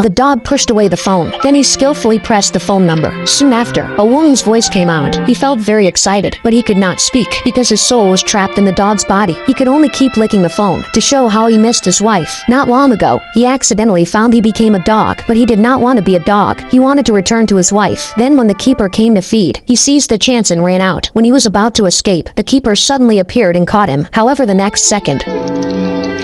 The dog pushed away the phone. Then he skillfully pressed the phone number. Soon after, a woman's voice came out. He felt very excited, but he could not speak because his soul was trapped in the dog's body. He could only keep licking the phone to show how he missed his wife. Not long ago, he accidentally found he became a dog, but he did not want to be a dog. He wanted to return to his wife. Then when the keeper came to feed, he seized the chance and ran out. When he was about to escape, the keeper suddenly appeared and caught him. However, the next second,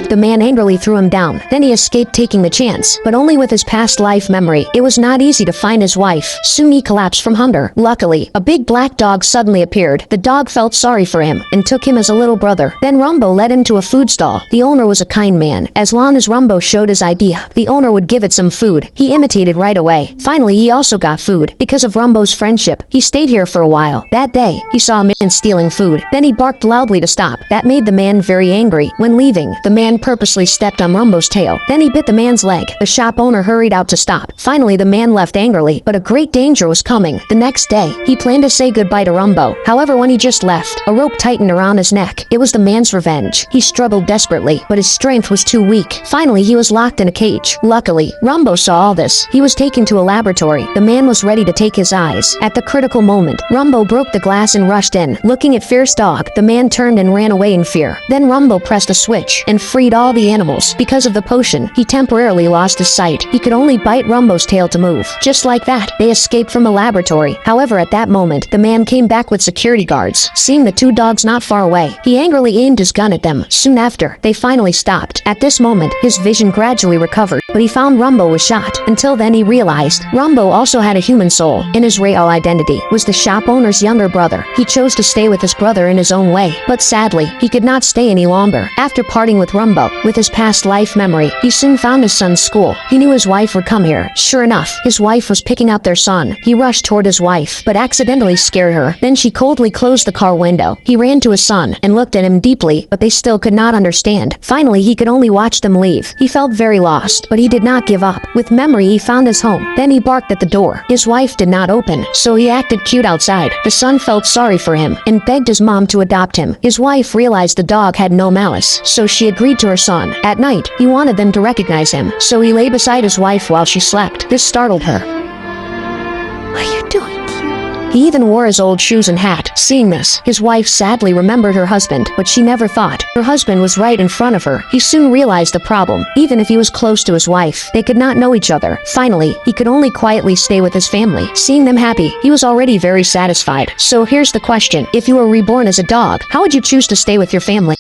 the man angrily threw him down. Then he escaped taking the chance, but only with his past life memory. It was not easy to find his wife. Soon he collapsed from hunger. Luckily, a big black dog suddenly appeared. The dog felt sorry for him and took him as a little brother. Then Rumbo led him to a food stall. The owner was a kind man. As long as Rumbo showed his idea, the owner would give it some food. He imitated right away. Finally, he also got food. Because of Rumbo's friendship, he stayed here for a while. That day, he saw a man stealing food. Then he barked loudly to stop. That made the man very angry. When leaving, the man purposely stepped on Rumbo's tail. Then he bit the man's leg. The shop owner hurried out to stop. Finally, the man left angrily, but a great danger was coming. The next day, he planned to say goodbye to Rumbo. However, when he just left, a rope tightened around his neck. It was the man's revenge. He struggled desperately, but his strength was too weak. Finally, he was locked in a cage. Luckily, Rumbo saw all this. He was taken to a laboratory. The man was ready to take his eyes. At the critical moment, Rumbo broke the glass and rushed in. Looking at fierce dog, the man turned and ran away in fear. Then Rumbo pressed a switch and freed all the animals. Because of the potion, he temporarily lost his sight. He could only bite Rumbo's tail to move. Just like that, they escaped from the laboratory. However, at that moment, the man came back with security guards. Seeing the two dogs not far away, he angrily aimed his gun at them. Soon after, they finally stopped. At this moment, his vision gradually recovered, but he found Rumbo was shot. Until then, he realized Rumbo also had a human soul, and his real identity was the shop owner's younger brother. He chose to stay with his brother in his own way, but sadly, he could not stay any longer. After parting with Rumbo, with his past life memory, he soon found his son's school. He knew his wife would come here. Sure enough, his wife was picking up their son. He rushed toward his wife, but accidentally scared her. Then she coldly closed the car window. He ran to his son and looked at him deeply, but they still could not understand. Finally, he could only watch them leave. He felt very lost, but he did not give up. With memory, he found his home. Then he barked at the door. His wife did not open, so he acted cute outside. The son felt sorry for him and begged his mom to adopt him. His wife realized the dog had no malice, so she agreed to her son. At night, he wanted them to recognize him, so he lay beside his wife while she slept. This startled her. What are you doing? He even wore his old shoes and hat. Seeing this, his wife sadly remembered her husband, but she never thought her husband was right in front of her. He soon realized the problem. Even if he was close to his wife, they could not know each other. Finally, he could only quietly stay with his family. Seeing them happy, he was already very satisfied. So here's the question. If you were reborn as a dog, how would you choose to stay with your family?